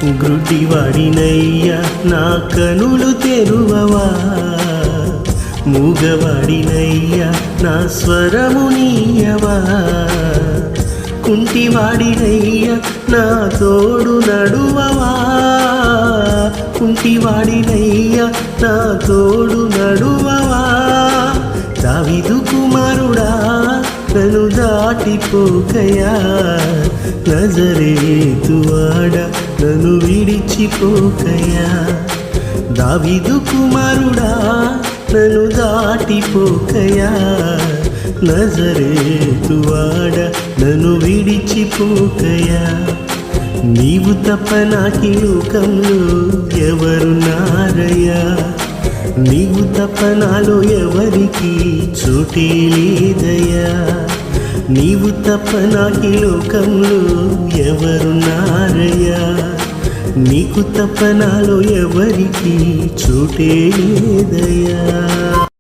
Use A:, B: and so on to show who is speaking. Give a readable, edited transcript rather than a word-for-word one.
A: గ్రుడ్డివాడినయ్యా నా కనులు తెరువవా, మూగవాడినయ్యా నా స్వరము నీయవా, కుంటివాడినయ్యా నా తోడు నడువవా, కుంటివాడినయ్యా నా తోడు నడువవా. దావీదు కుమారుడా నన్ను దాటిపోకయా, నజరేతువాడా నన్ను విడిచిపోకయా. దావీదు కుమారుడా నన్ను దాటిపోకయా, నజరేతువాడా నన్ను విడిచిపోకయా. నీవు తప్ప నాకీ లోకంలో ఎవరున్నారయ్యా, నీవు తప్ప నాలో ఎవరికి చోటే లేదయ్యా, నీవు తప్ప నాకీ లోకంలో ఎవరున్నారయ్యా, నీకు తప్ప నాలో ఎవరికి చోటే లేదయ్యా.